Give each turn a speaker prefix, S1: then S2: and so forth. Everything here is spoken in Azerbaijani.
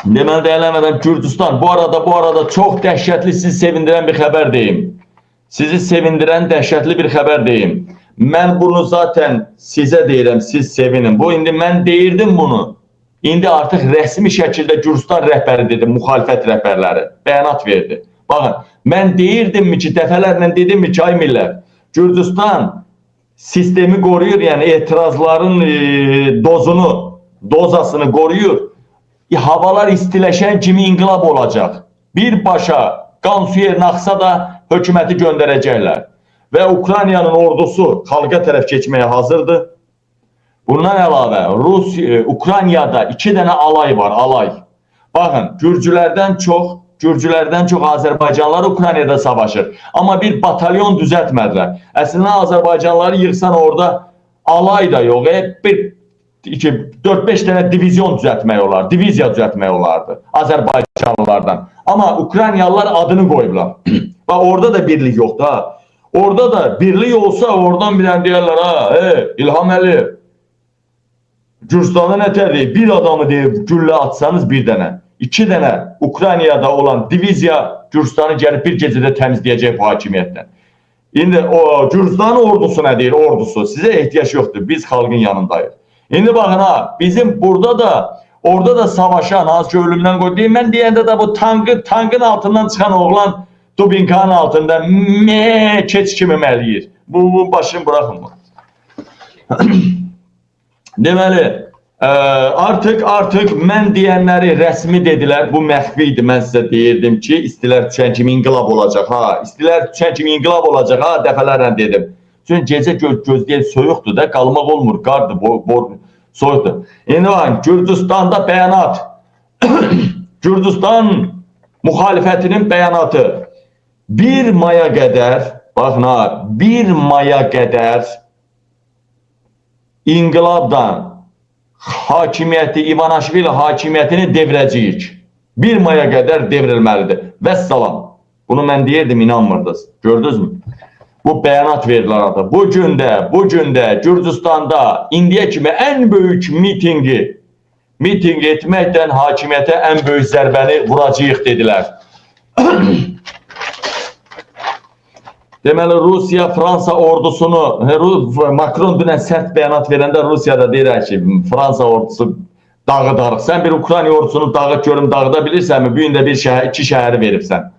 S1: Deməli deyilənmədən Gürcüstan, bu arada çox dəhşətli, sizi sevindirən bir xəbər deyim. Sizi sevindirən dəhşətli bir xəbər deyim. Mən bunu zaten sizə deyirəm, siz sevinin. Bu, indi mən deyirdim bunu. İndi artıq rəsmi şəkildə Gürcüstan rəhbəri dedi, müxalifət rəhbərləri bəyanat verdi. Baxın, mən deyirdimmi ki, dəfələrlə dedimmi ki, ay millət, Gürcüstan sistemi qoruyur, yəni etirazların dozasını qoruyur. Havalar istiləşən kimi inqilab olacaq. Birbaşa qan suyu naxsa da hökuməti göndərəcəklər. Və Ukraynanın ordusu xalqa tərəf keçməyə hazırdır. Bundan əlavə, Ukraynada 2 dənə alay var, alay. Baxın, Gürcülərdən çox Azərbaycanlar Ukraynada savaşır. Amma bir batalyon düzəltmədilər. Əslində Azərbaycanları yığsan orada alay da yox, 4-5 dənə divizyon düzəltmək olar, diviziya düzəltmək olardı Azərbaycanlılardan. Amma Ukraynalılar adını qoyublar. Və orada da birlik yoxdur ha. Orada da birlik olsa oradan bir dənə deyərlər, ha, İlham Əliyev, Gürcüstanda nətər deyib, bir adamı deyib, güllə atsanız bir dənə, 2 dənə Ukraynada olan diviziya Gürcüstanı gəlib bir gecədə təmizləyəcək bu hakimiyyətdən. İndi o Gürcüstanın ordusu nə deyir, ordusu, sizə ehtiyac yoxdur, biz xalqın yanındayıq. İndi baxın ha, bizim burada da, orada da savaşan, az ki ölümdən qoydu, mən deyəndə də bu tankın altından çıxan oğlan Dubinkanın altında keç kimi məliyir. Bu başını bırakın mı? Deməli, artıq mən deyənləri rəsmi dedilər, bu məxfi idi, mən sizə deyirdim ki, istilər düşən kimi inqilab olacaq, ha, istilər düşən kimi inqilab olacaq, ha, dəfələrlə dedim. Çünki gecə gözləyən soyuqdur da, qalmaq olmur, qardır, soyuqdur. İndi baxın, Gürcüstanda bəyanat, Gürcüstan müxalifətinin bəyanatı 1 maya qədər, baxın ha, 1 maya qədər İnqilabdan hakimiyyəti, İvanişvili hakimiyyətini devirəcəyik. 1 maya qədər devrilməlidir. Vəssalam. Bunu mən deyirdim, inanmırdınız. Gördünüz mü? Bu bəyanat verirlər adı. Bu gündə Gürcüstanda indiyə kimi ən böyük miting etməkdən hakimiyyətə ən böyük zərbəni vuracağıq dedilər. Deməli, Rusiya, Fransa ordusunu, Macron dünən sərt bəyanat verəndə Rusiyada deyirək ki, Fransa ordusu dağıdarıq. Sən bir Ukrayna ordusunu dağıt görüm, dağıda bilirsənmi? Bu gün də 2 şəhəri veribsən.